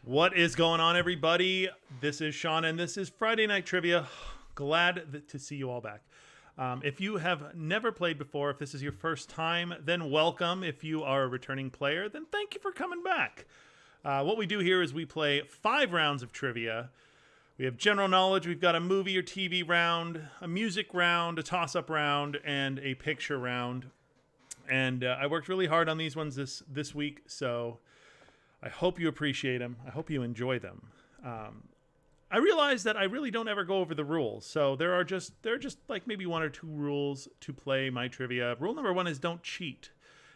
What is going on, everybody? This is Sean, and this is Friday Night Trivia. Glad to see you all back. If you have never played before, if this is your first time, then welcome. If you are a returning player, then thank you for coming back. What we do here is we play 5 rounds of trivia. We have general knowledge, we've got a movie or TV round, a music round, a toss-up round, and a picture round. And I worked really hard on these ones this week, so I hope you appreciate them. I hope you enjoy them. I realize that I really don't ever go over the rules, so there are just like maybe 1 or 2 rules to play my trivia. Rule number 1 is don't cheat.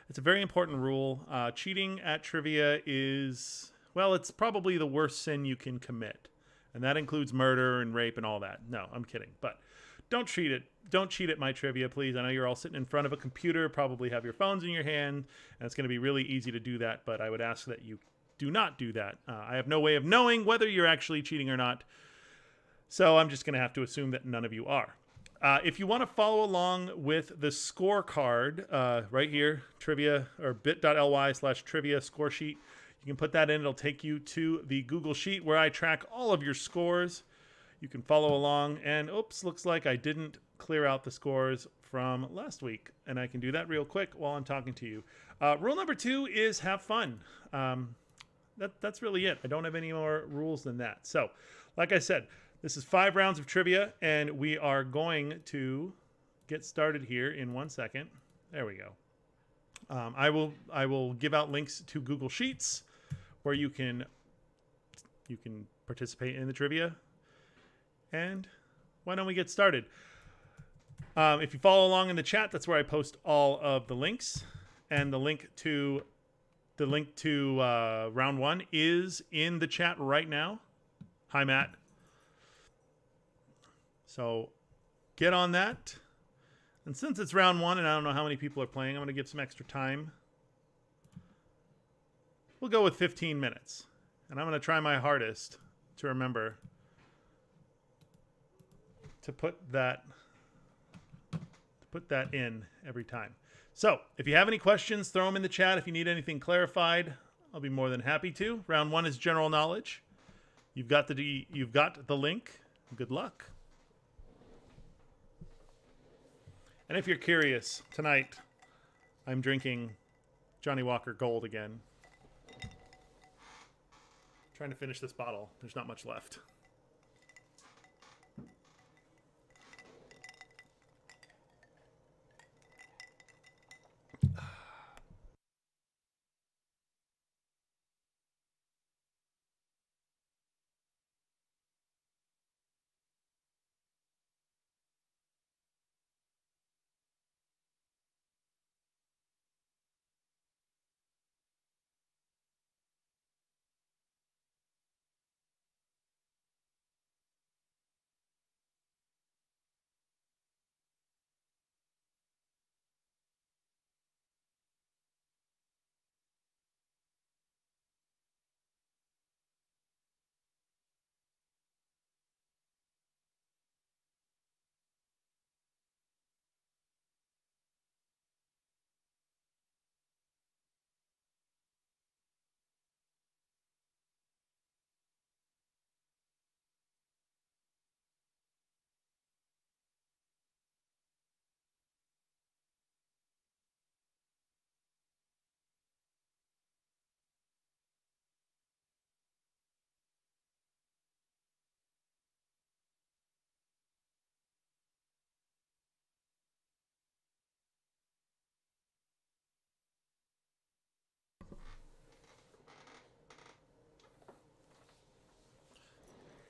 It's a very important rule. Cheating at trivia is, well, it's probably the worst sin you can commit, and that includes murder and rape and all that. No, I'm kidding, but don't cheat it. Don't cheat at my trivia, please. I know you're all sitting in front of a computer, probably have your phones in your hand, and it's going to be really easy to do that, but I would ask that you do not do that. I have no way of knowing whether you're actually cheating or not, so I'm just going to have to assume that none of you are. If you want to follow along with the scorecard right here, trivia or bit.ly/trivia score sheet, you can put that in. It'll take you to the Google Sheet where I track all of your scores. You can follow along, and oops, looks like I didn't clear out the scores from last week, and I can do that real quick while I'm talking to you. Rule number 2 is have fun. That's really it. I don't have any more rules than that. So, like I said, this is 5 rounds of trivia, and we are going to get started here in 1 second. There we go. I will give out links to Google Sheets where you can participate in the trivia. And why don't we get started? If you follow along in the chat, that's where I post all of the links, and the link to round 1 is in the chat right now. Hi, Matt. So get on that. And since it's round 1 and I don't know how many people are playing, I'm going to give some extra time. We'll go with 15 minutes. And I'm going to try my hardest to remember to put that in every time. So, if you have any questions, throw them in the chat. If you need anything clarified, I'll be more than happy to. Round 1 is general knowledge. You've got the link. Good luck. And if you're curious, tonight I'm drinking Johnny Walker Gold again. Trying to finish this bottle. There's not much left.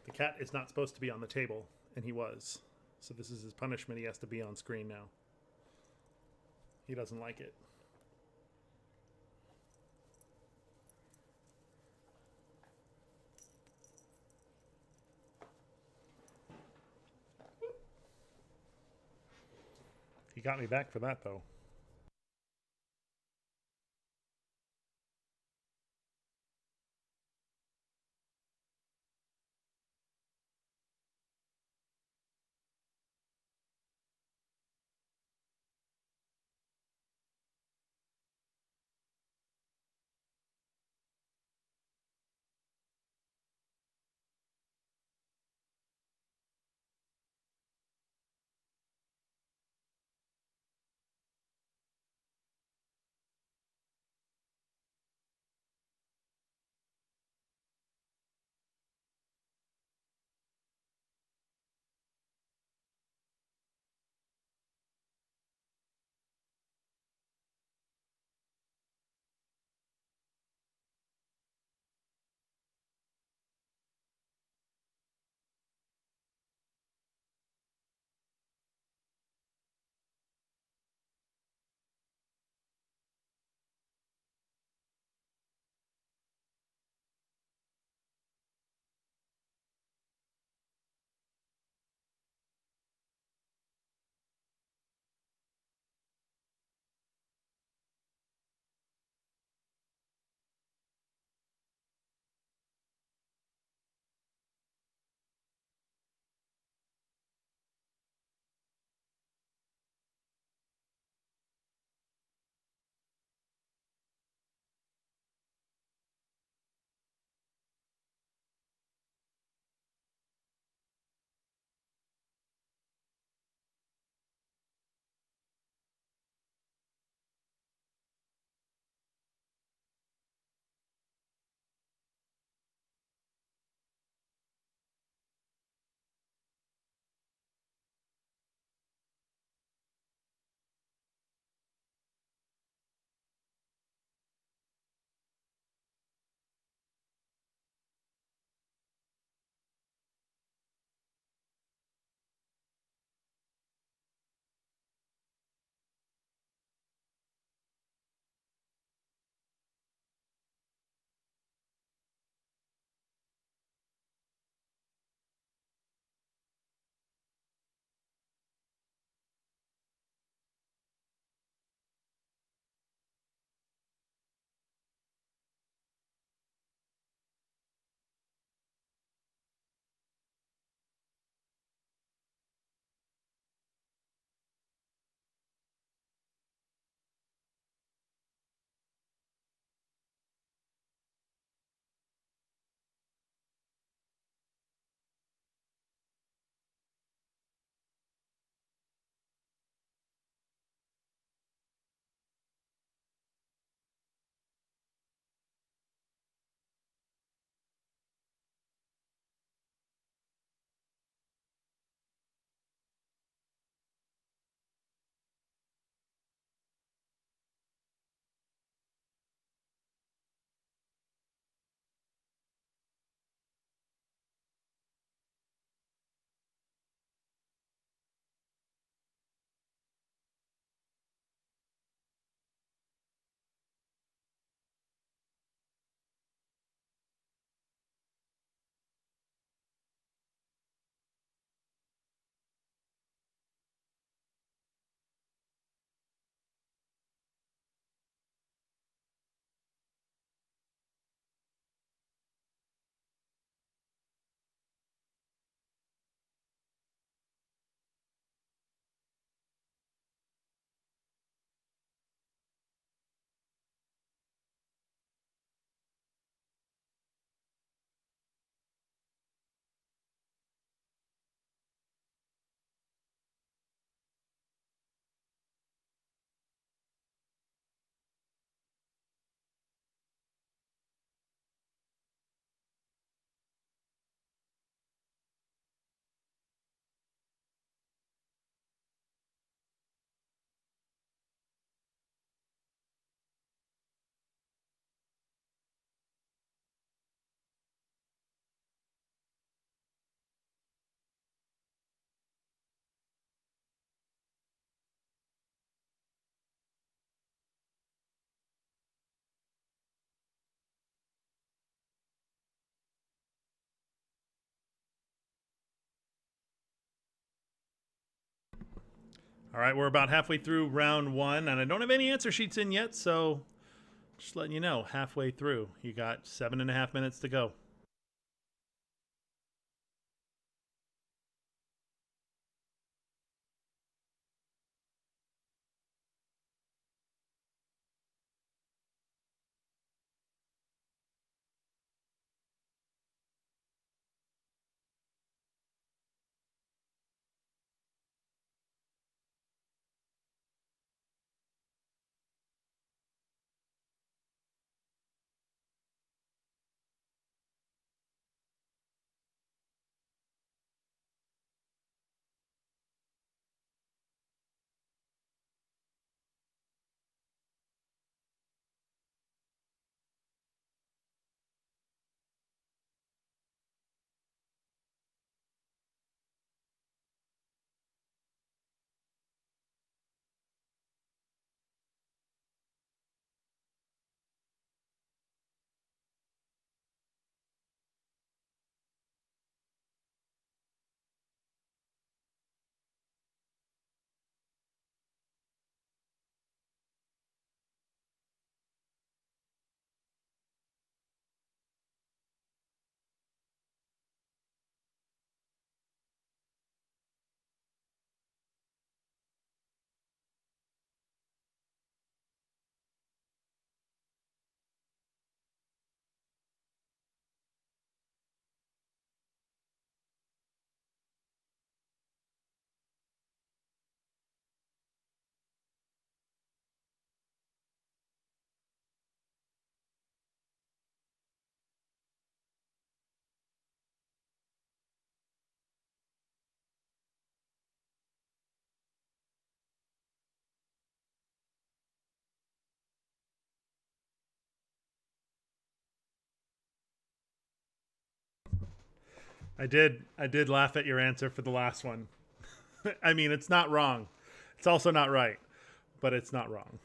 The cat is not supposed to be on the table, and he was. So this is his punishment. He has to be on screen now. He doesn't like it. He got me back for that, though. All right, we're about halfway through round one, and I don't have any answer sheets in yet, so just letting you know, halfway through. You got 7.5 minutes to go. I did laugh at your answer for the last one. I mean, it's not wrong. It's also not right, but it's not wrong.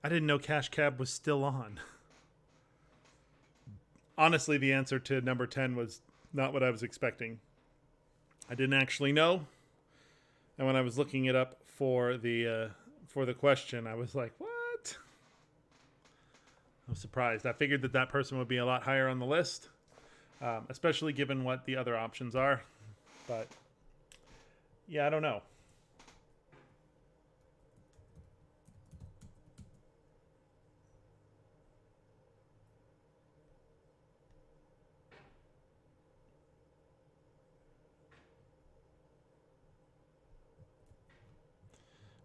I didn't know Cash Cab was still on. Honestly, the answer to number 10 was not what I was expecting. I didn't actually know. And when I was looking it up for the question, I was like, what? I was surprised. I figured that person would be a lot higher on the list, especially given what the other options are. But yeah, I don't know.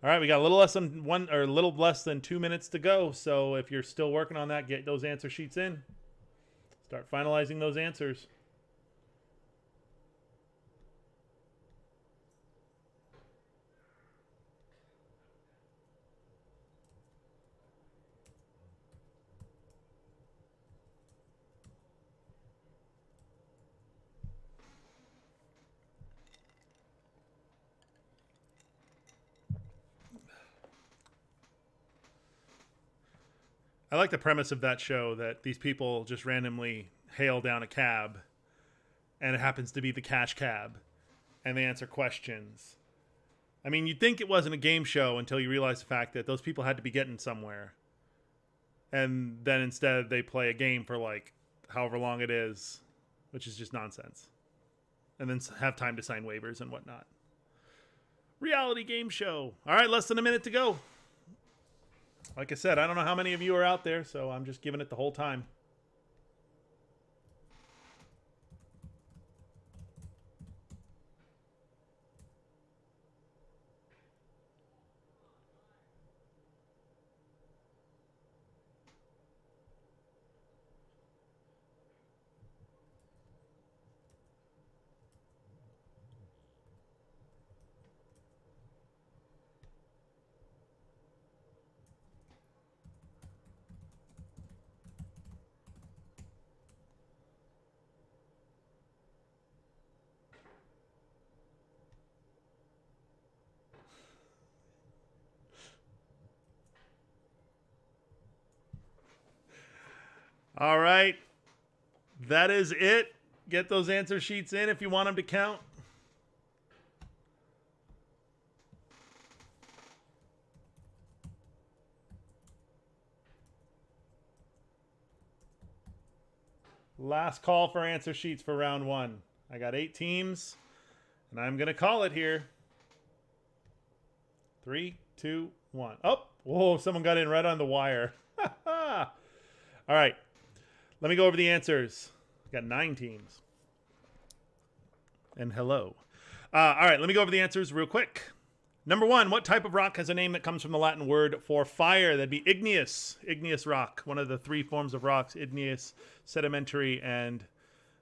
All right, we got a little less than 2 minutes to go. So if you're still working on that, get those answer sheets in. Start finalizing those answers. I like the premise of that show, that these people just randomly hail down a cab, and it happens to be the Cash Cab, and they answer questions. I mean, you'd think it wasn't a game show until you realize the fact that those people had to be getting somewhere. And then instead they play a game for like however long it is, which is just nonsense. And then have time to sign waivers and whatnot. Reality game show. All right, less than a minute to go. Like I said, I don't know how many of you are out there, so I'm just giving it the whole time. All right. That is it. Get those answer sheets in if you want them to count. Last call for answer sheets for round 1. I got 8 teams, and I'm going to call it here. 3, 2, 1. Oh, whoa, someone got in right on the wire. All right. Let me go over the answers. I got 9 teams. And hello. All right, let me go over the answers real quick. Number 1, what type of rock has a name that comes from the Latin word for fire? That'd be igneous. Igneous rock, one of the 3 forms of rocks: igneous, sedimentary, and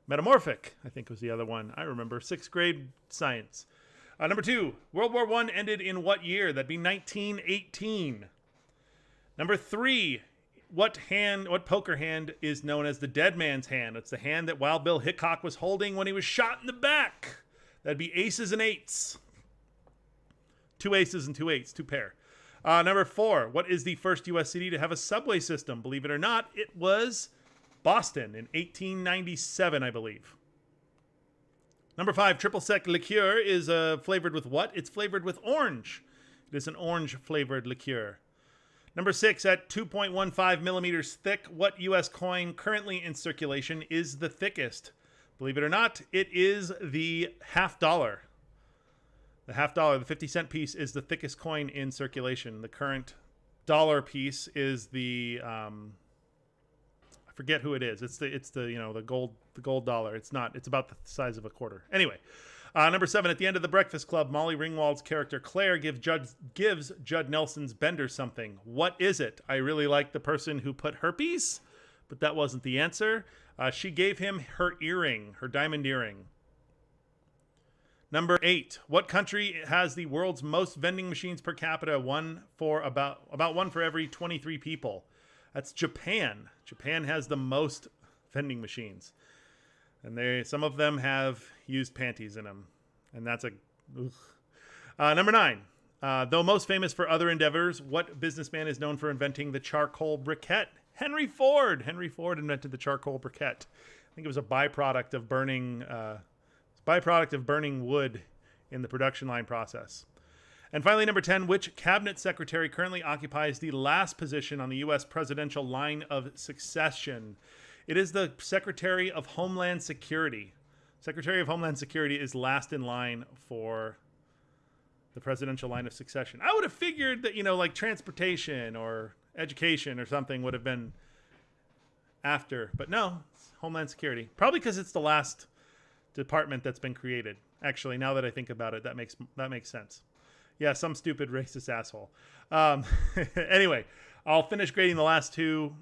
metamorphic, I think was the other one. I remember 6th grade science. Number 2, World War I ended in what year? That'd be 1918. Number 3, what poker hand is known as the dead man's hand? It's the hand that Wild Bill Hickok was holding when he was shot in the back. That'd be aces and 8s. 2 aces and 2 8s, 2 pair. Number 4, what is the first U.S. city to have a subway system? Believe it or not, it was Boston in 1897, I believe. Number 5, triple sec liqueur is flavored with what? It's flavored with orange. It is an orange-flavored liqueur. Number 6, at 2.15 millimeters thick, what U.S. coin currently in circulation is the thickest? Believe it or not, it is the half dollar. The half dollar, the 50-cent piece, is the thickest coin in circulation. The current dollar piece is the I forget who it is. It's the gold dollar. It's about the size of a quarter. Anyway, number 7, at the end of The Breakfast Club, Molly Ringwald's character Claire gives Judd Nelson's Bender something. What is it? I really like the person who put herpes, but that wasn't the answer. She gave him her earring, her diamond earring. Number 8, what country has the world's most vending machines per capita? About one for every 23 people. That's Japan. Japan has the most vending machines. And some of them have used panties in them. And that's Number 9, Though most famous for other endeavors, what businessman is known for inventing the charcoal briquette? Henry Ford. Henry Ford invented the charcoal briquette. I think it was a byproduct of burning wood in the production line process. And finally, number 10, which cabinet secretary currently occupies the last position on the U.S. presidential line of succession? It is the Secretary of Homeland Security. Secretary of Homeland Security is last in line for the presidential line of succession. I would have figured that, like transportation or education or something would have been after, but no, it's Homeland Security. Probably because it's the last department that's been created. Actually, now that I think about it, that makes sense. Yeah, some stupid racist asshole. Anyway, I'll finish grading the last two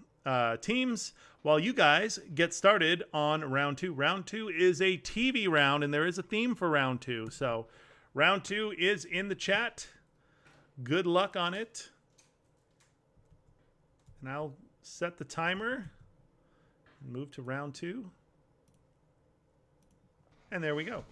teams while you guys get started on round two. Round two is a TV round, and there is a theme for round two. So round two is in the chat. Good luck on it. And I'll set the timer and move to round two. And there we go.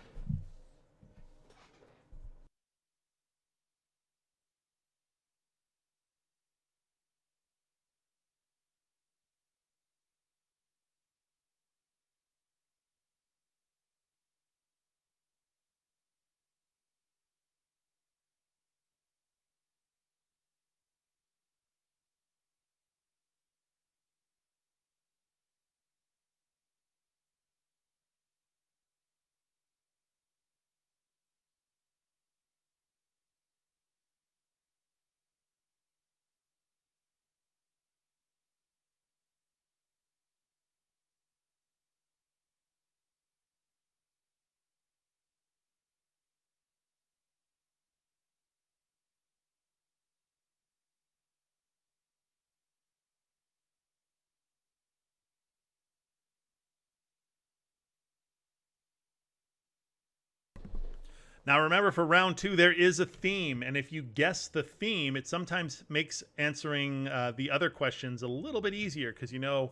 Now remember, for round two, there is a theme, and if you guess the theme, it sometimes makes answering the other questions a little bit easier because you know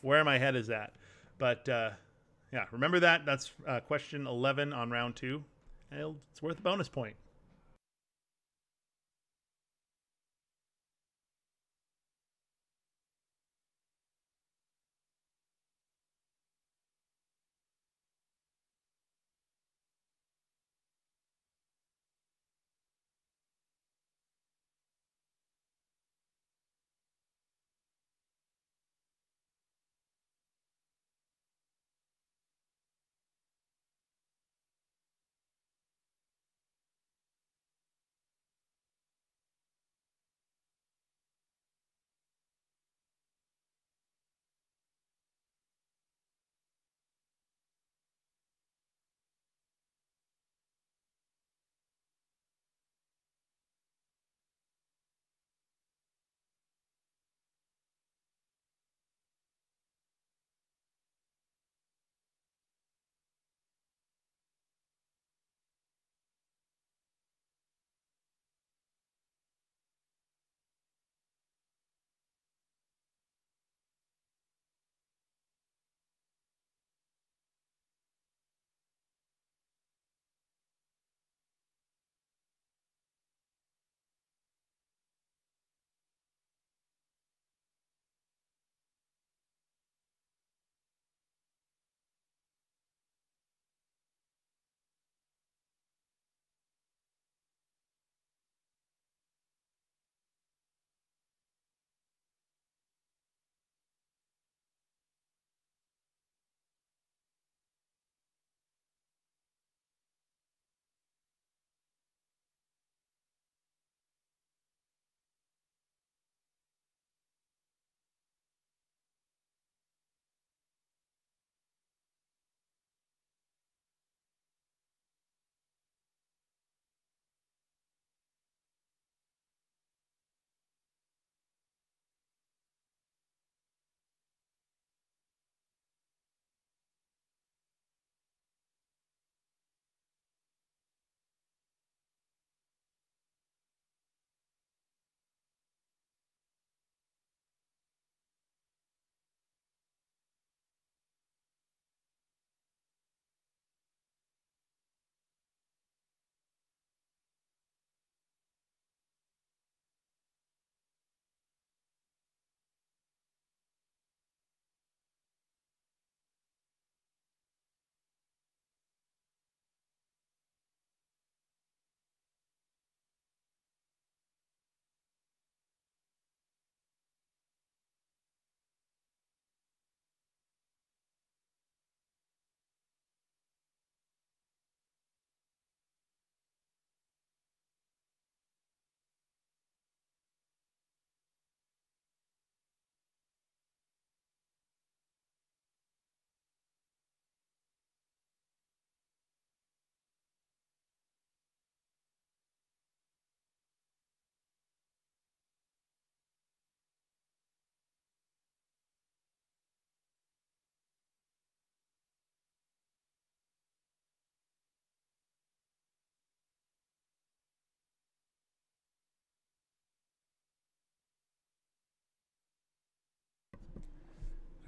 where my head is at. But yeah, remember that. That's question 11 on round two. And it's worth a bonus point.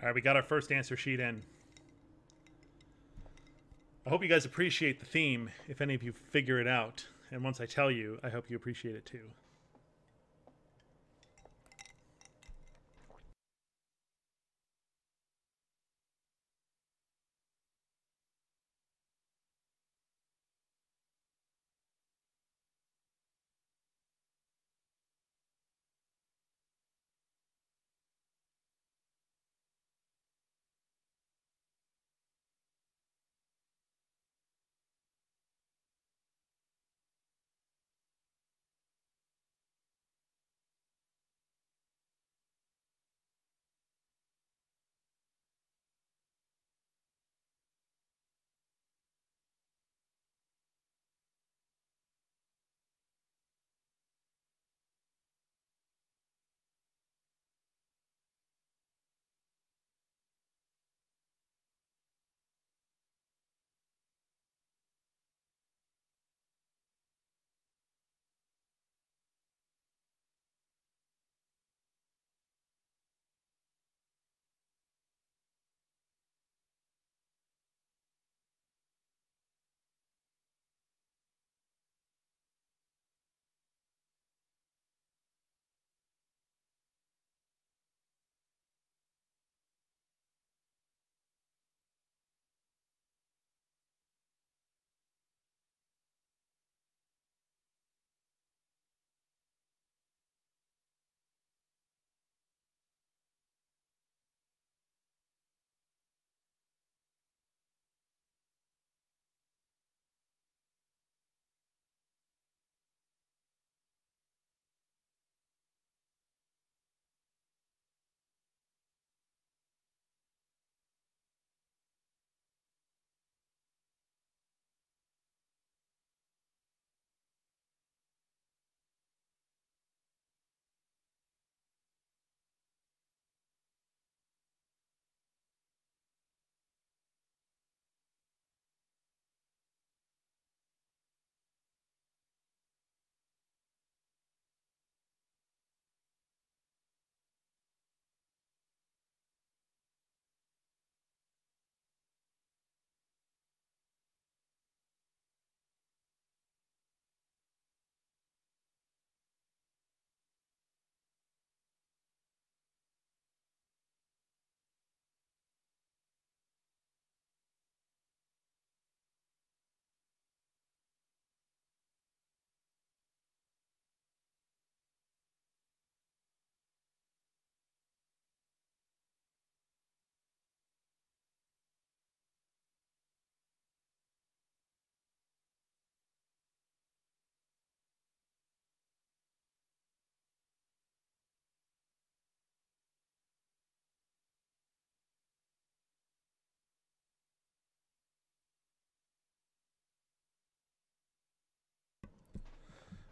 All right, we got our first answer sheet in. I hope you guys appreciate the theme, if any of you figure it out. And once I tell you, I hope you appreciate it too.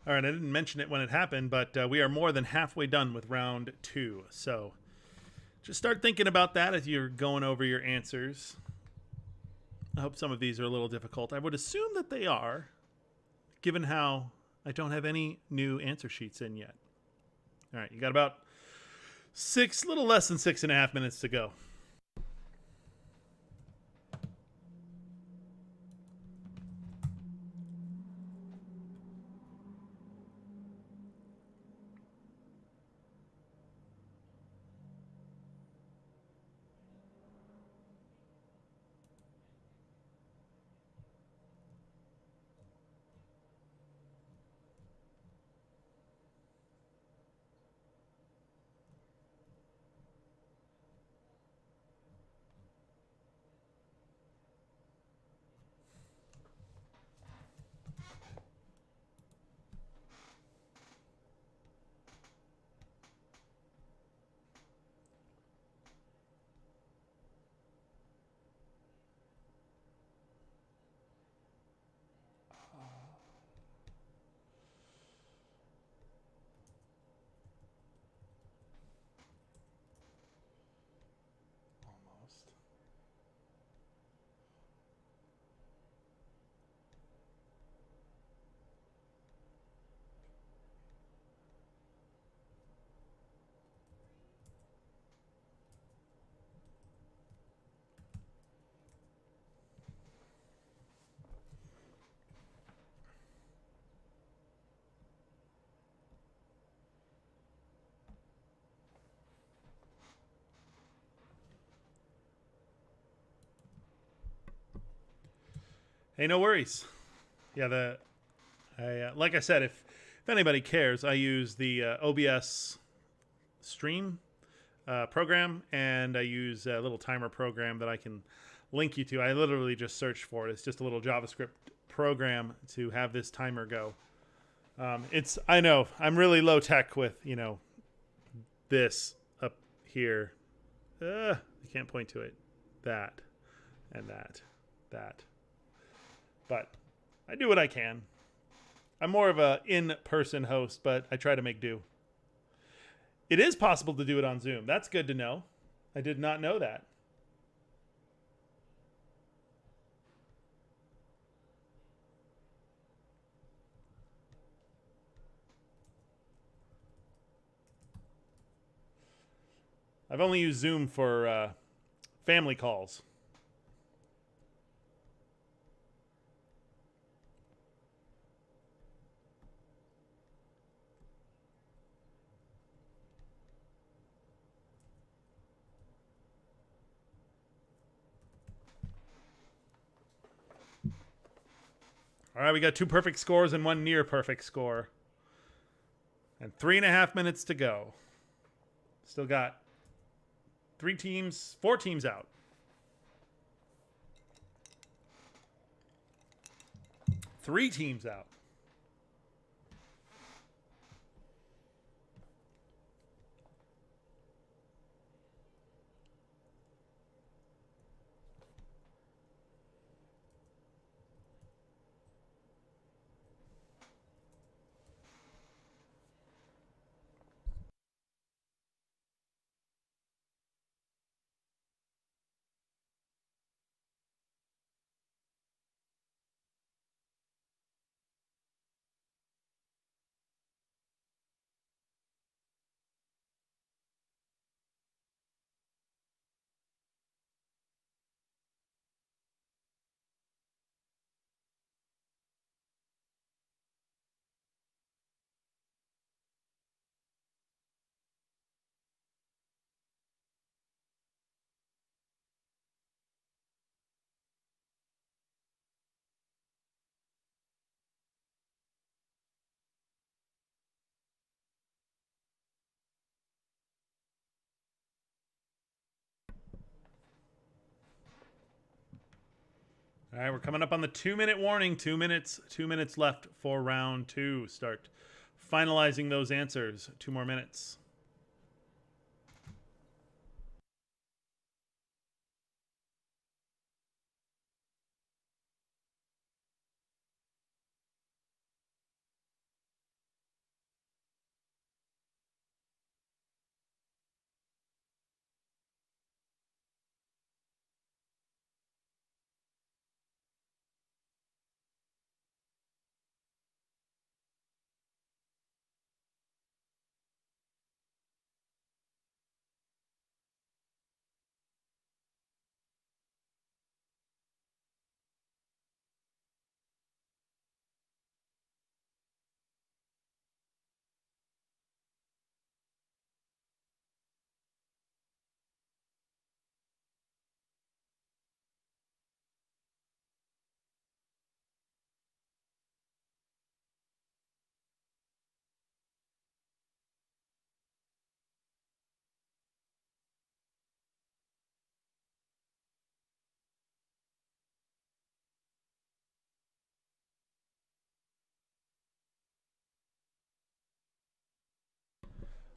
All right, I didn't mention it when it happened, but we are more than halfway done with round 2. So just start thinking about that as you're going over your answers. I hope some of these are a little difficult. I would assume that they are, given how I don't have any new answer sheets in yet. All right, you got about little less than 6.5 minutes to go. Hey, no worries. Yeah, like I said, if anybody cares, I use the OBS stream program, and I use a little timer program that I can link you to. I literally just searched for it. It's just a little JavaScript program to have this timer go. I know I'm really low tech with this up here. I can't point to it. That and that. But I do what I can. I'm more of a in-person host, but I try to make do. It is possible to do it on Zoom. That's good to know. I did not know that. I've only used Zoom for family calls. All right, we got 2 perfect scores and 1 near perfect score. And 3.5 minutes to go. Still got 4 teams out. 3 teams out. All right, we're coming up on the 2-minute warning. 2 minutes left for round 2. Start finalizing those answers. 2 more minutes.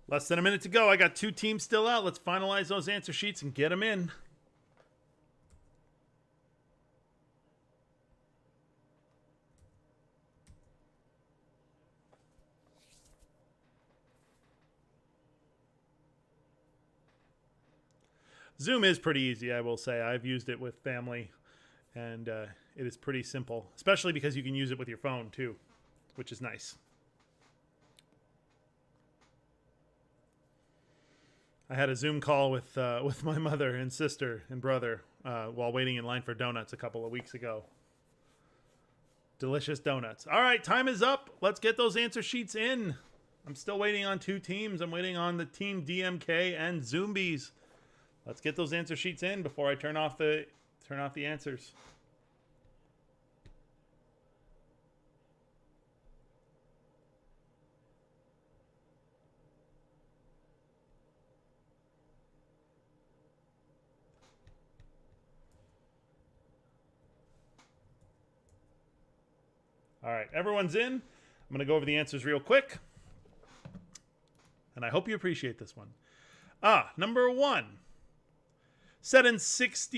Less than a minute to go. I got 2 teams still out. Let's finalize those answer sheets and get them in. Zoom is pretty easy, I will say. I've used it with family, and it is pretty simple, especially because you can use it with your phone too, which is nice. I had a Zoom call with my mother and sister and brother while waiting in line for donuts a couple of weeks ago. Delicious donuts. All right, time is up. Let's get those answer sheets in. I'm still waiting on 2 teams. I'm waiting on the team DMK and Zoombies. Let's get those answer sheets in before I turn off the answers. All right, everyone's in. I'm going to go over the answers real quick. And I hope you appreciate this one. Number 1. Set in 6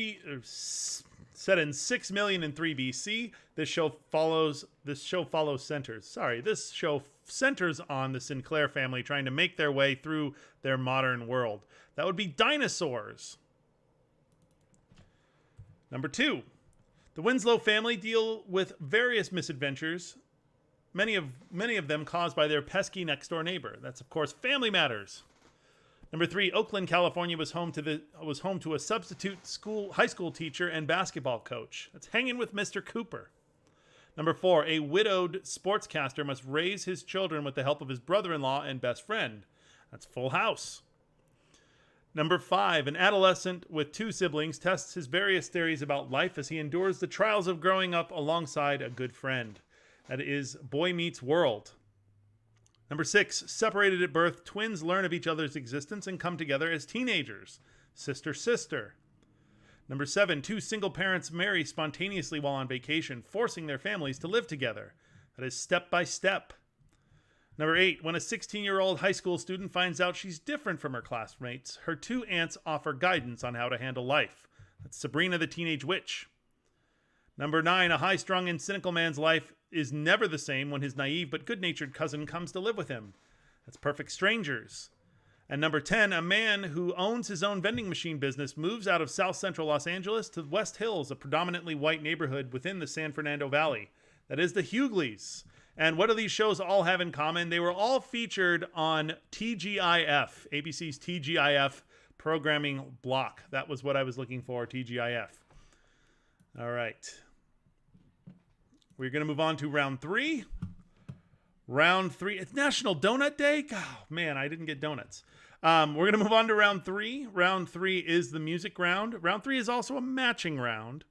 million and 3 BC, this show follows centers on the Sinclair family trying to make their way through their modern world. That would be dinosaurs. Number 2. The Winslow family deal with various misadventures, many of them caused by their pesky next-door neighbor. That's, of course, Family Matters. Number 3, Oakland, California was home to a substitute high school teacher and basketball coach. That's Hanging with Mr. Cooper. Number 4, a widowed sportscaster must raise his children with the help of his brother-in-law and best friend. That's Full House. Number 5, an adolescent with 2 siblings tests his various theories about life as he endures the trials of growing up alongside a good friend. That is Boy Meets World. Number 6, separated at birth, twins learn of each other's existence and come together as teenagers. Sister, Sister. Number 7, 2 single parents marry spontaneously while on vacation, forcing their families to live together. That is Step by Step. Number 8, when a 16-year-old high school student finds out she's different from her classmates, her 2 aunts offer guidance on how to handle life. That's Sabrina the Teenage Witch. Number 9, a high-strung and cynical man's life is never the same when his naive but good-natured cousin comes to live with him. That's Perfect Strangers. And number 10, a man who owns his own vending machine business moves out of South Central Los Angeles to West Hills, a predominantly white neighborhood within the San Fernando Valley. That is the Hughleys. And what do these shows all have in common? They were all featured on TGIF, ABC's TGIF programming block. That was what I was looking for, TGIF. All right. We're going to move on to round 3. Round 3. It's National Donut Day. Oh, man, I didn't get donuts. We're going to move on to round 3. Round 3 is the music round. Round 3 is also a matching round.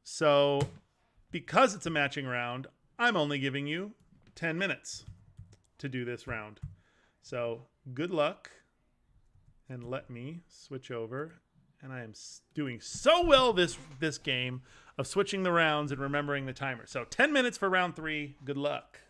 So because it's a matching round, I'm only giving you 10 minutes to do this round. So good luck. And let me switch over. And I am doing so well this game of switching the rounds and remembering the timer. So 10 minutes for round 3. Good luck.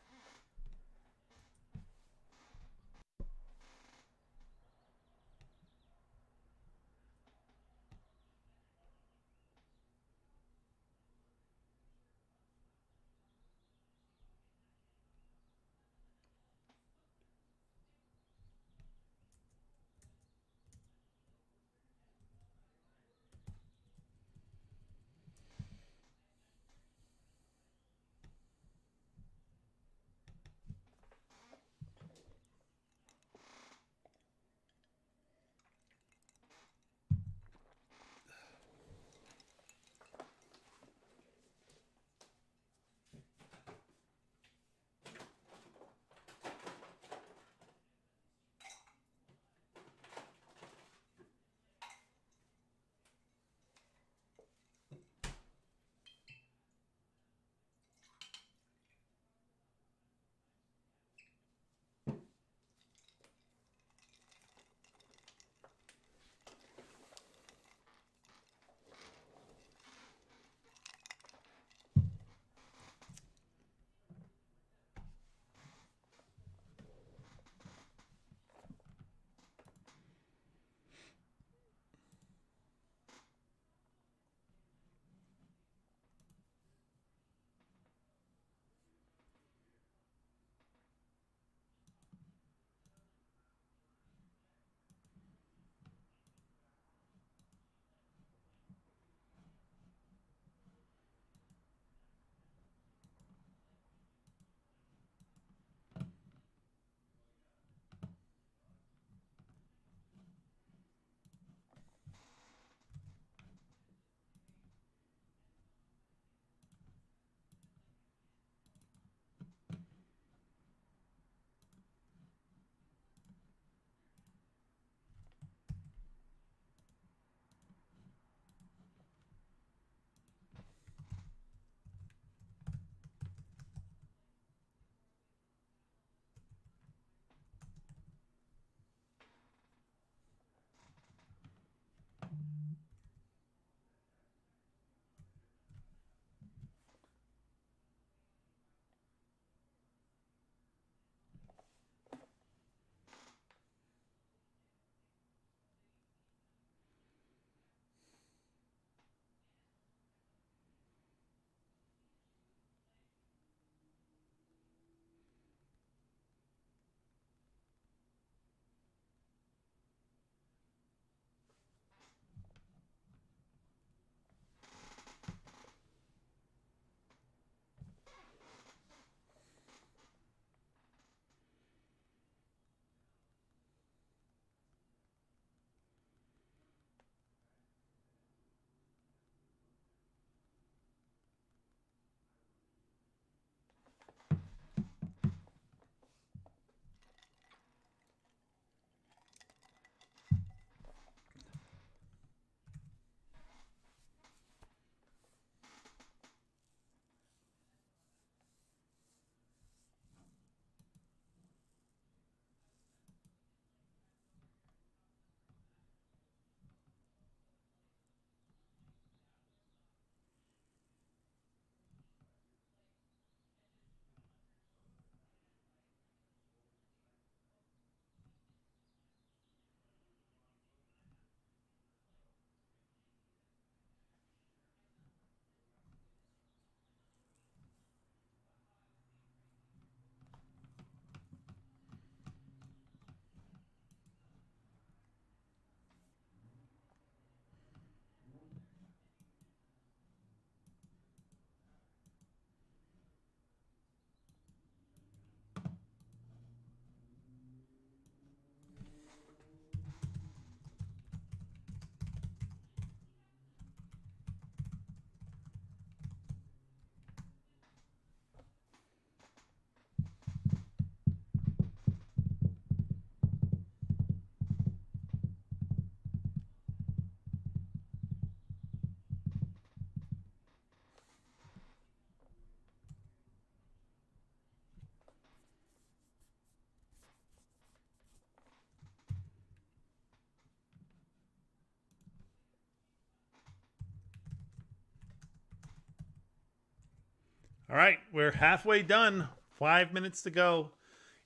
All right, we're halfway done. 5 minutes to go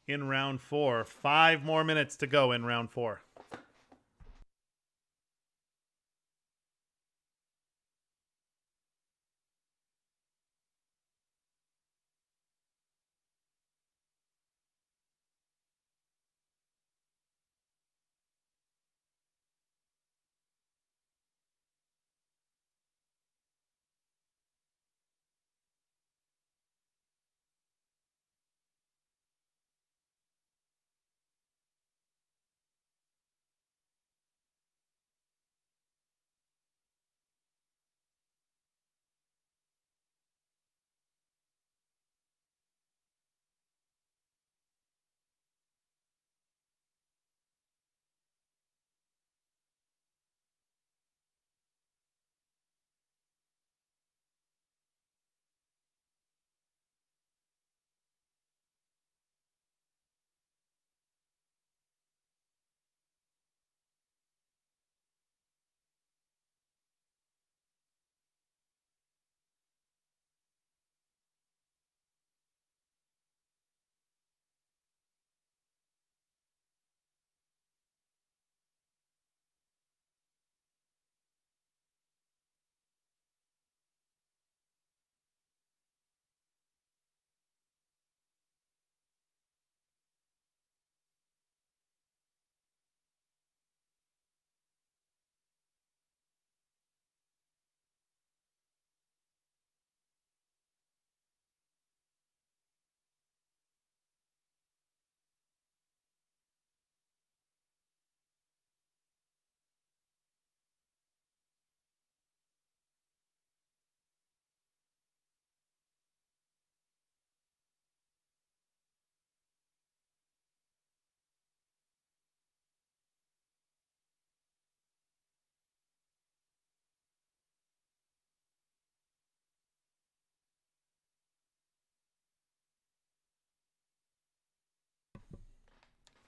in round 4. 5 more minutes to go in round 4.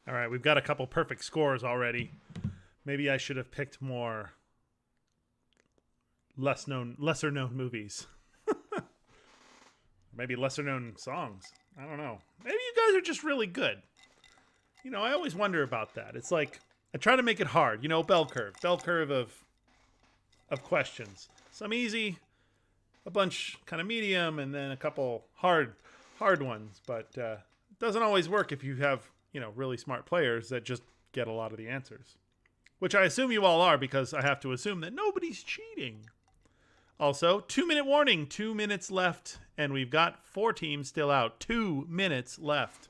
All right, we've got a couple perfect scores already. Maybe I should have picked more lesser known movies. Maybe lesser known songs. I don't know. Maybe you guys are just really good. You know, I always wonder about that. It's like I try to make it hard. You know, bell curve of questions. Some easy, a bunch kind of medium, and then a couple hard ones. But it doesn't always work if you have, you know, really smart players that just get a lot of the answers. Which I assume you all are, because I have to assume that nobody's cheating. Also, 2-minute warning, 2 minutes left, and we've got 4 teams still out. 2 minutes left.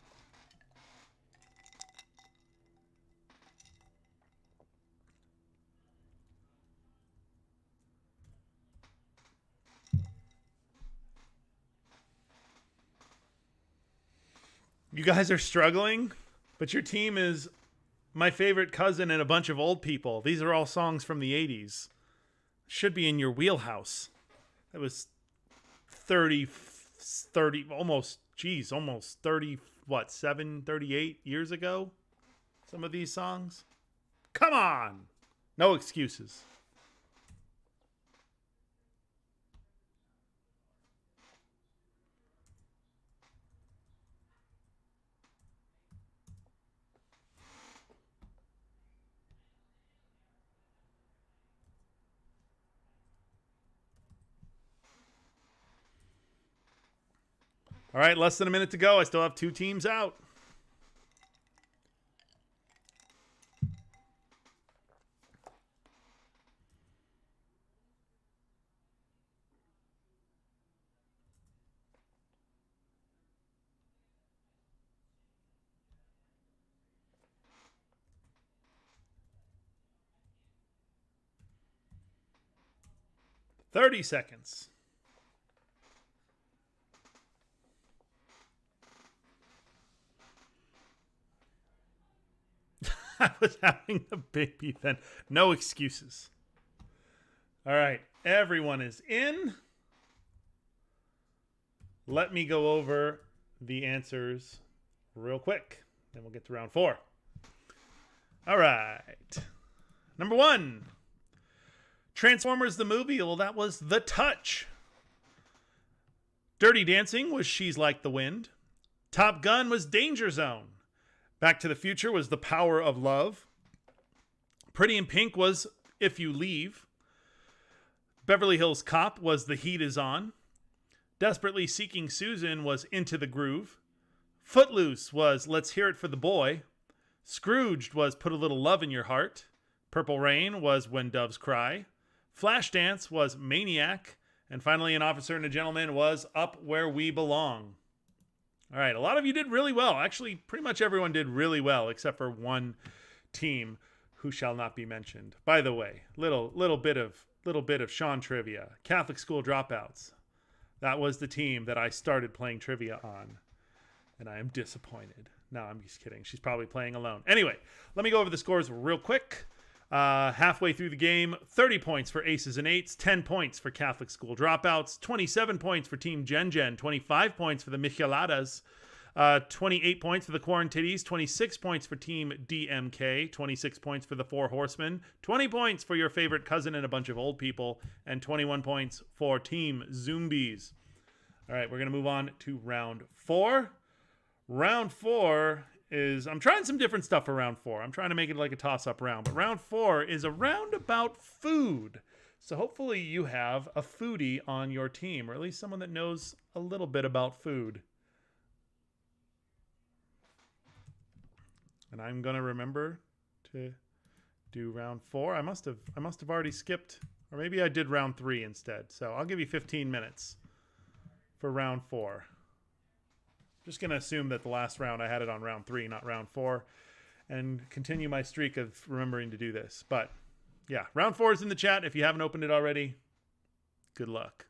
You guys are struggling, but your team is My Favorite Cousin and a bunch of old people. These are all songs from the 80s. Should be in your wheelhouse. That was 30, almost 30, 38 years ago? Some of these songs? Come on! No excuses. All right, less than a minute to go. I still have 2 teams out. "30 seconds. I was having a baby then. No excuses. All right, everyone is in. Let me go over the answers real quick. Then we'll get to round 4. All right. Number 1. Transformers the movie. Well, that was The Touch. Dirty Dancing was She's Like the Wind. Top Gun was Danger Zone. Back to the Future was The Power of Love. Pretty in Pink was If You Leave. Beverly Hills Cop was The Heat Is On. Desperately Seeking Susan was Into the Groove. Footloose was Let's Hear It for the Boy. Scrooged was Put a Little Love in Your Heart. Purple Rain was When Doves Cry. Flashdance was Maniac. And finally, An Officer and a Gentleman was Up Where We Belong. All right, a lot of you did really well. Actually, pretty much everyone did really well, except for one team who shall not be mentioned. By the way, little bit of Sean trivia. Catholic School Dropouts. That was the team that I started playing trivia on, and I am disappointed. No, I'm just kidding. She's probably playing alone. Anyway, let me go over the scores real quick. Halfway through the game, 30 points for Aces and Eights, 10 points for Catholic School Dropouts, 27 points for Team Gen Gen, 25 points for the Micheladas, 28 points for the Quarantitties, 26 points for Team DMK, 26 points for the Four Horsemen, 20 points for your favorite cousin and a bunch of old people, and 21 points for Team Zombies. All right, we're going to move on to round 4. Round 4 is, I'm trying some different stuff for round 4. I'm trying to make it like a toss-up round, but round 4 is a round about food. So hopefully you have a foodie on your team, or at least someone that knows a little bit about food. And I'm gonna remember to do round 4. I must have already skipped, or maybe I did round 3 instead. So I'll give you 15 minutes for round 4. Just going to assume that the last round I had it on round 3, not round 4, and continue my streak of remembering to do this. But yeah, round 4 is in the chat. If you haven't opened it already, good luck.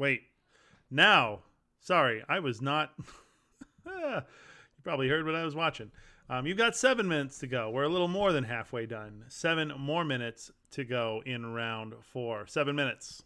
Wait. Now. Sorry, I was not. You probably heard what I was watching. You've got 7 minutes to go. We're a little more than halfway done. 7 more minutes to go in round 4. 7 minutes.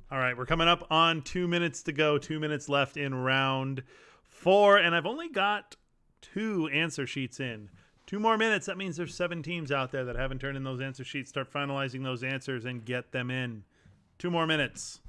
All right, we're coming up on 2 minutes to go. 2 minutes left in round 4, and I've only got 2 answer sheets in. 2 more minutes. That means there's 7 teams out there that haven't turned in those answer sheets. Start finalizing those answers and get them in. 2 more minutes.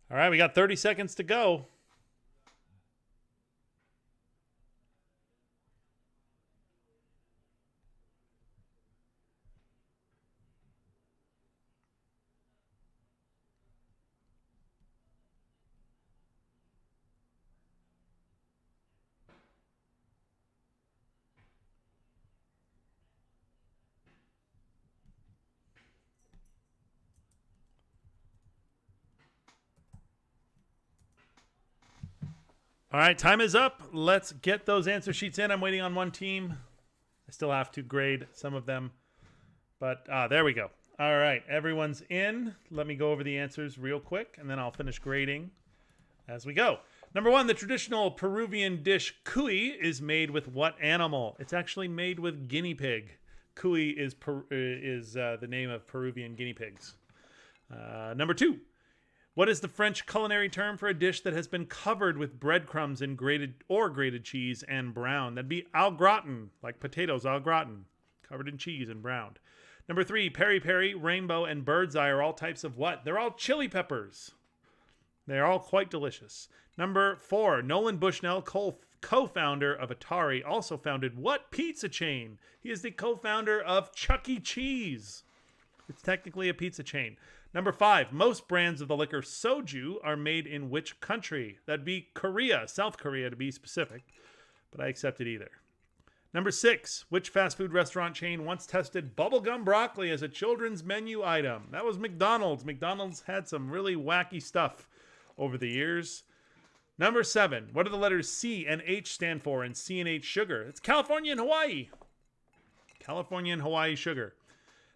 All right, we got 30 seconds to go. All right, time is up. Let's get those answer sheets in. I'm waiting on one team. I still have to grade some of them. But there we go. All right, everyone's in. Let me go over the answers real quick, and then I'll finish grading as we go. Number 1, the traditional Peruvian dish cuy is made with what animal? It's actually made with guinea pig. Cuy is the name of Peruvian guinea pigs. Number 2, what is the French culinary term for a dish that has been covered with breadcrumbs and grated cheese and brown? That'd be au gratin, like potatoes au gratin, covered in cheese and browned. Number 3, peri peri, rainbow, and bird's eye are all types of what? They're all chili peppers. They're all quite delicious. Number 4, Nolan Bushnell, co-founder of Atari, also founded what pizza chain? He is the co-founder of Chuck E. Cheese. It's technically a pizza chain. Number 5, most brands of the liquor soju are made in which country? That'd be Korea, South Korea to be specific, but I accept it either. Number 6, which fast food restaurant chain once tested bubblegum broccoli as a children's menu item? That was McDonald's. McDonald's had some really wacky stuff over the years. Number 7, what do the letters C and H stand for in C and H sugar? It's California and Hawaii. California and Hawaii sugar.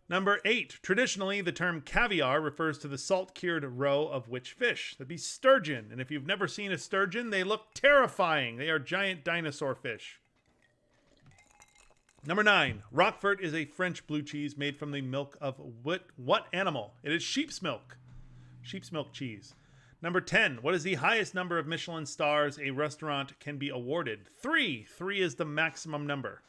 Number 8, traditionally the term caviar refers to the salt-cured roe of which fish? That'd be sturgeon. And if you've never seen a sturgeon, they look terrifying. They are giant dinosaur fish. Number 9, Roquefort is a French blue cheese made from the milk of what animal? It is sheep's milk. Sheep's milk cheese. Number 10, what is the highest number of Michelin stars a restaurant can be awarded? 3. 3 is the maximum number.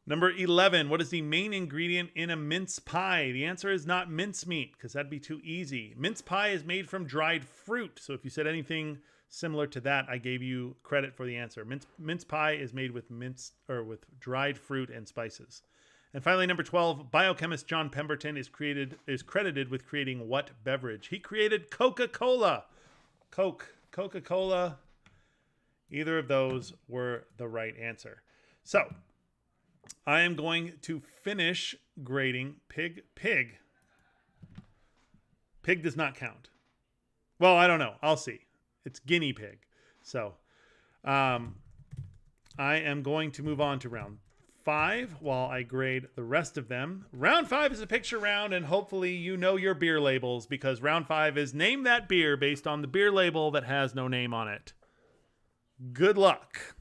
Number 11, what is the main ingredient in a mince pie? The answer is not mincemeat, because that'd be too easy. Mince pie is made from dried fruit. So if you said anything similar to that, I gave you credit for the answer. Mince pie is made with dried fruit and spices. And finally, number 12, biochemist John Pemberton is credited with creating what beverage? He created Coca-Cola. Coca-Cola. Either of those were the right answer. So I am going to finish grading Pig. Pig does not count. Well, I don't know. I'll see. It's guinea pig. So I am going to move on to round 5 while I grade the rest of them. Round 5 is a picture round, and hopefully you know your beer labels, because round 5 is name that beer based on the beer label that has no name on it. Good luck.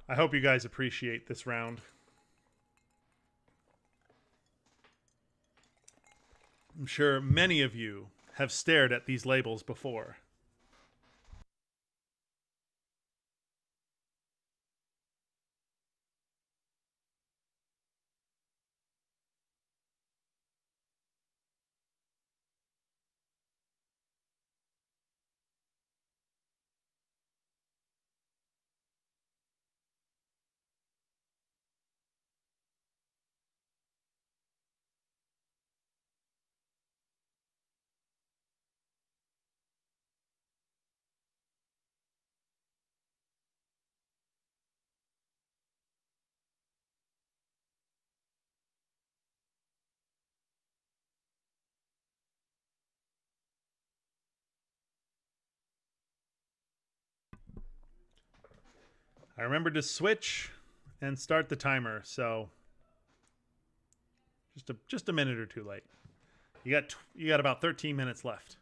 I hope you guys appreciate this round. I'm sure many of you have stared at these labels before. I remembered to switch and start the timer, so just a minute or two late. You got about 13 minutes left.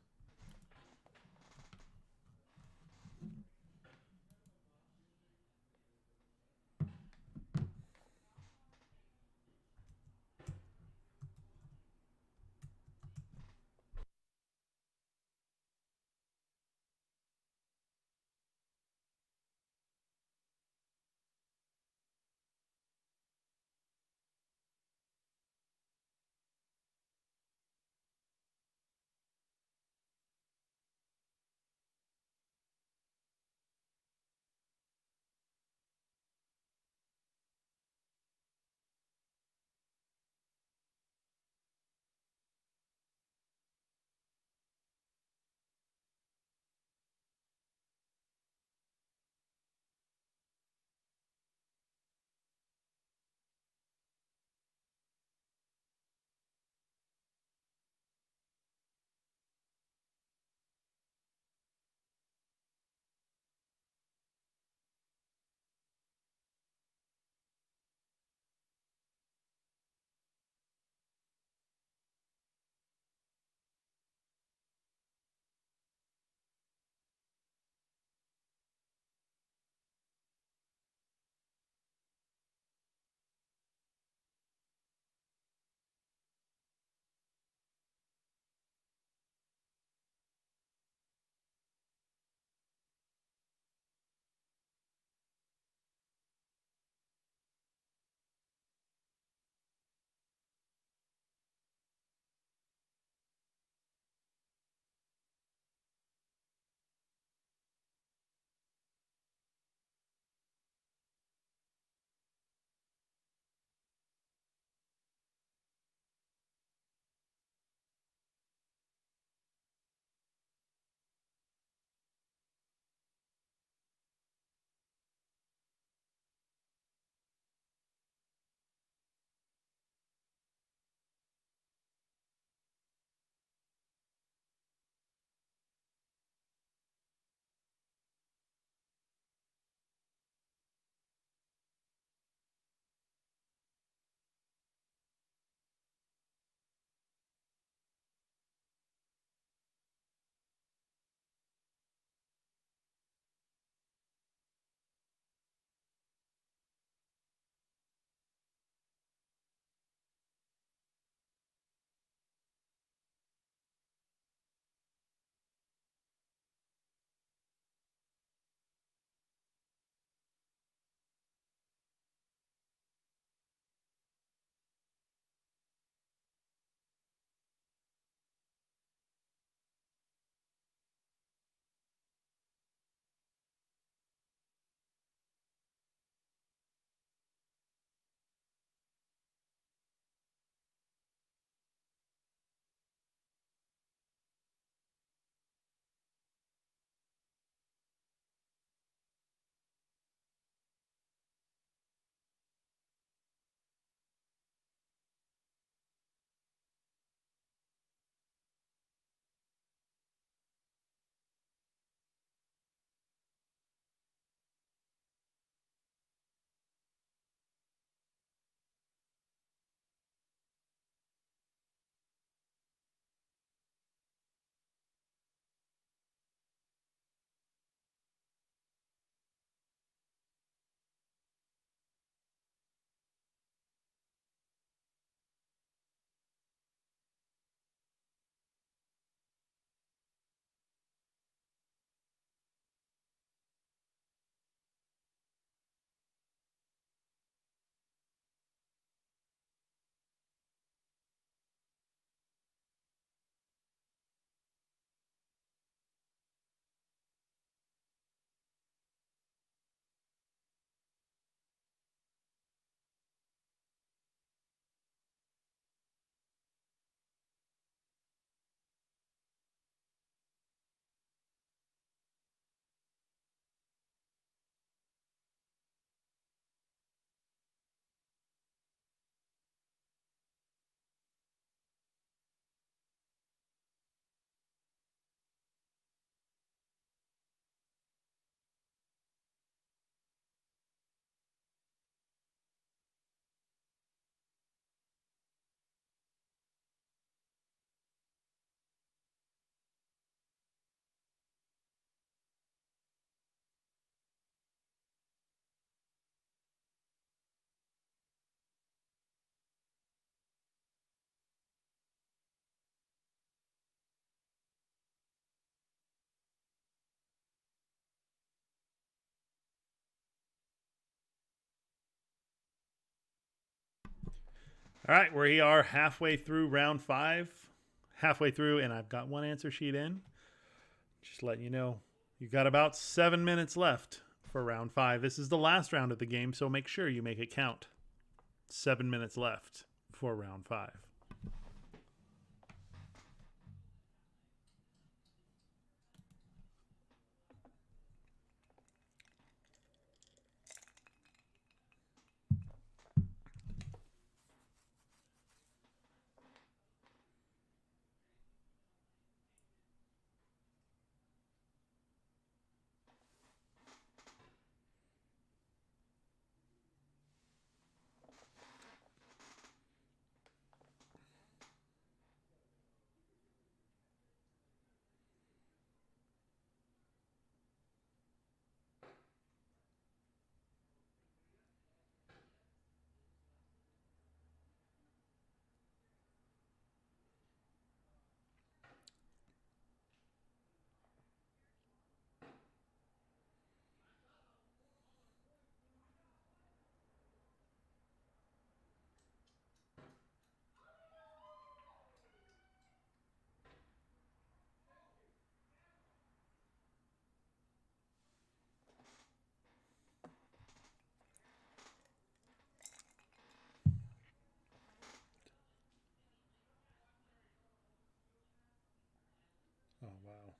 All right, we are halfway through round 5. Halfway through, and I've got one answer sheet in. Just letting you know, you've got about 7 minutes left for round 5. This is the last round of the game, so make sure you make it count. 7 minutes left for round 5. Oh, wow.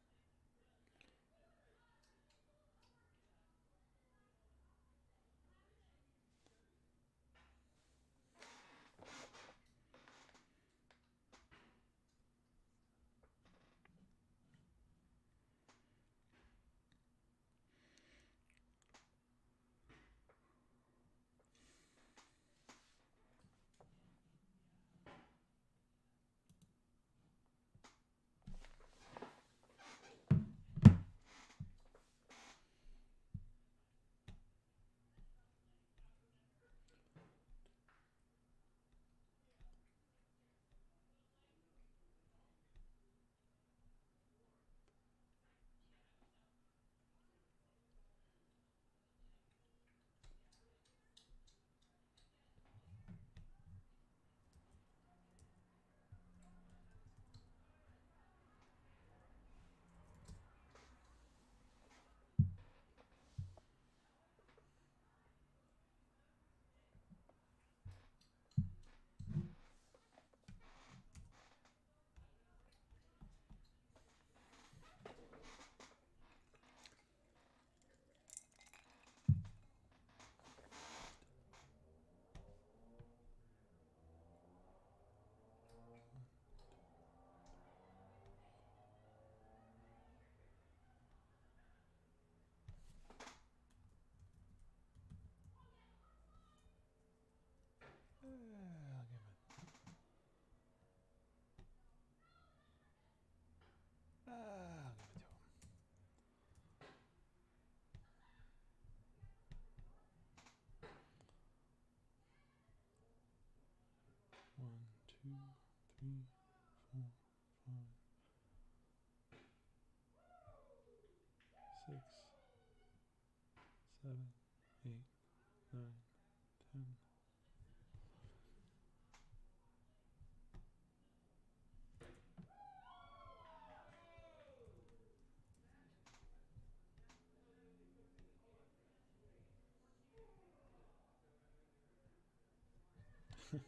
One, two, three, 4, 5, 6, 7, 8, 9, 10.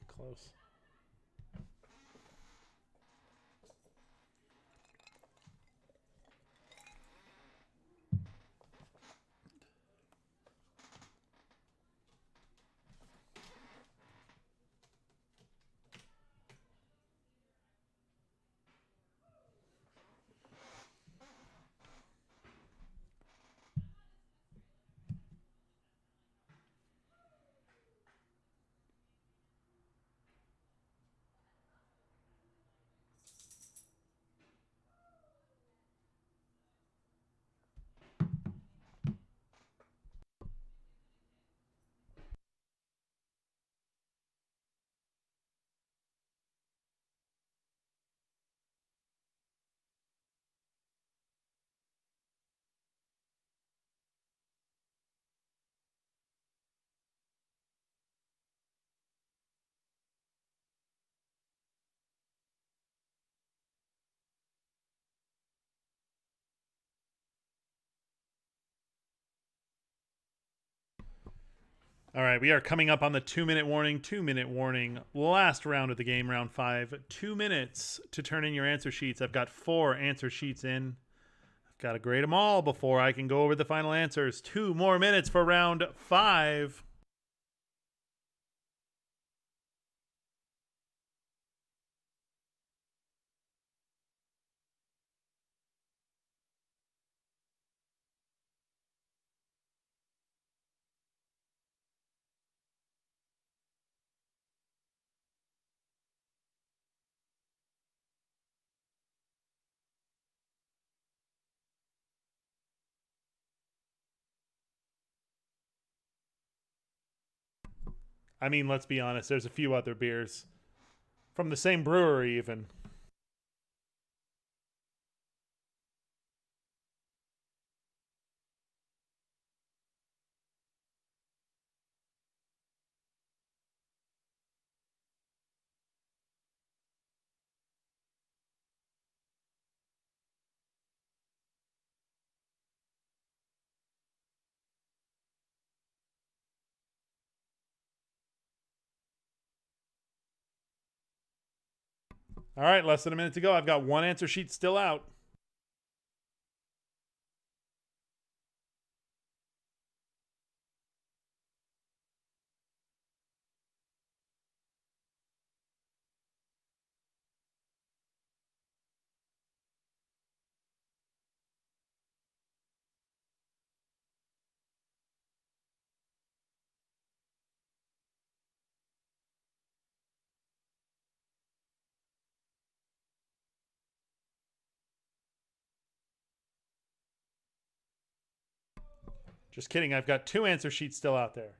Close. All right, we are coming up on the 2-minute warning. 2-minute warning. Last round of the game, round 5. 2 minutes to turn in your answer sheets. I've got 4 answer sheets in. I've got to grade them all before I can go over the final answers. 2 more minutes for round 5. I mean, let's be honest, there's a few other beers from the same brewery even. All right, less than a minute to go. I've got 1 answer sheet still out. Just kidding. I've got 2 answer sheets still out there.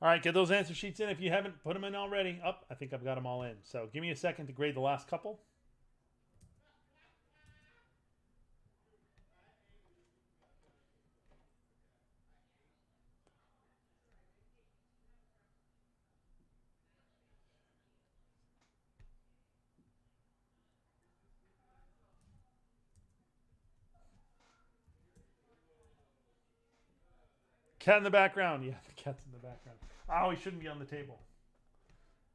All right, get those answer sheets in if you haven't put them in already. Oh, I think I've got them all in. So give me a second to grade the last couple. Cat in the background. Yeah, the cat's in the background. Oh, he shouldn't be on the table.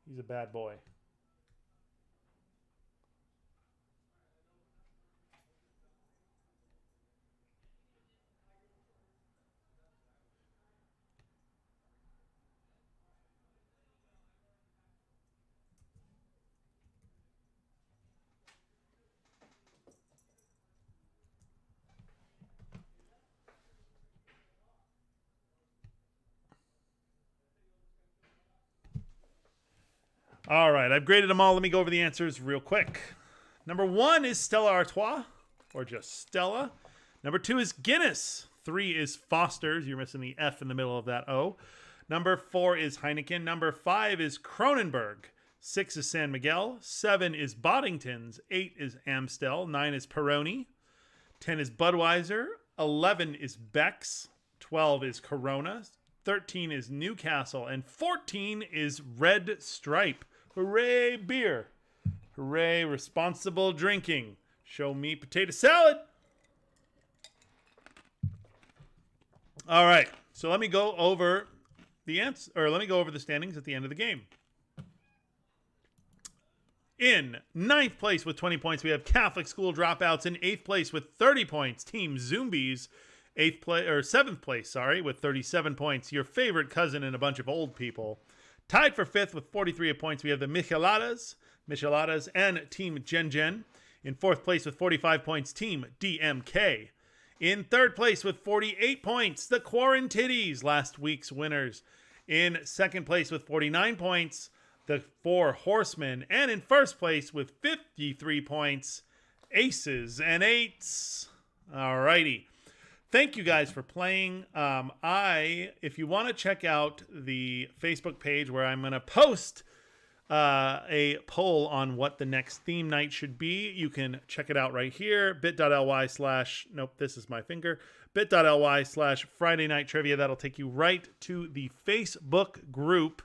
He's a bad boy. All right, I've graded them all. Let me go over the answers real quick. Number 1 is Stella Artois, or just Stella. Number 2 is Guinness. 3 is Foster's. You're missing the F in the middle of that O. Number 4 is Heineken. Number 5 is Kronenberg. 6 is San Miguel. 7 is Boddington's. 8 is Amstel. 9 is Peroni. 10 is Budweiser. 11 is Beck's. 12 is Corona. 13 is Newcastle. And 14 is Red Stripe. Hooray, beer. Hooray, responsible drinking. Show me potato salad. All right, so let me go over the standings at the end of the game. In 9th place with 20 points, we have Catholic School Dropouts. In 8th place with 30 points, Team Zombies. 7th place, with 37 points. Your favorite cousin and a bunch of old people. Tied for 5th with 43 points, we have the Micheladas, and Team Gen. In 4th place with 45 points, Team DMK. In 3rd place with 48 points, the Quarantitties, last week's winners. In 2nd place with 49 points, the 4 Horsemen. And in 1st place with 53 points, Aces and Eights. Alrighty. Thank you guys for playing. If you want to check out the Facebook page where I'm going to post a poll on what the next theme night should be. You can check it out right here, bit.ly/, this is my finger, bit.ly/Friday Night Trivia. That'll take you right to the Facebook group.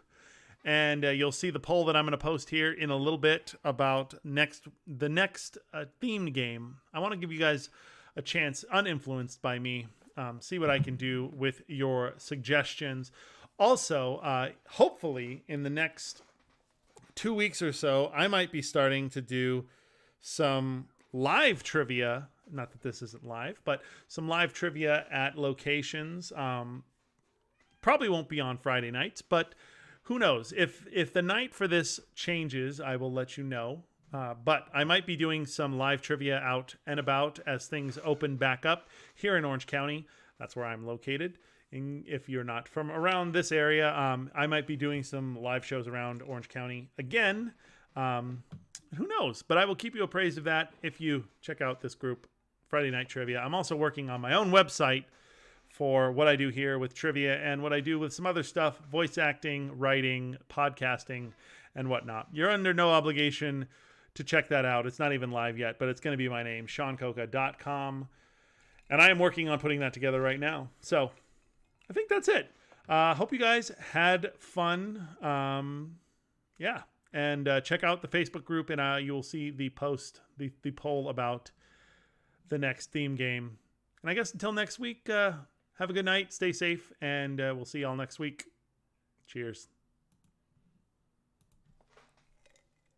And you'll see the poll that I'm going to post here in a little bit about the next themed game. I want to give you guys a chance, uninfluenced by me, see what I can do with your suggestions. Also, hopefully in the next 2 weeks or so, I might be starting to do some live trivia. Not that this isn't live, but some live trivia at locations. Probably won't be on Friday nights, but who knows? If the night for this changes, I will let you know. But I might be doing some live trivia out and about as things open back up here in Orange County. That's where I'm located. And if you're not from around this area, I might be doing some live shows around Orange County again. Who knows? But I will keep you appraised of that if you check out this group, Friday Night Trivia. I'm also working on my own website for what I do here with trivia and what I do with some other stuff, voice acting, writing, podcasting, and whatnot. You're under no obligation to check that out. It's not even live yet, but it's going to be my name, SeanCocca.com. And I am working on putting that together right now. So I think that's it. Hope you guys had fun. Yeah. And check out the Facebook group, and you will see the post, the poll about the next theme game. And I guess until next week, have a good night, stay safe, and we'll see y'all next week. Cheers.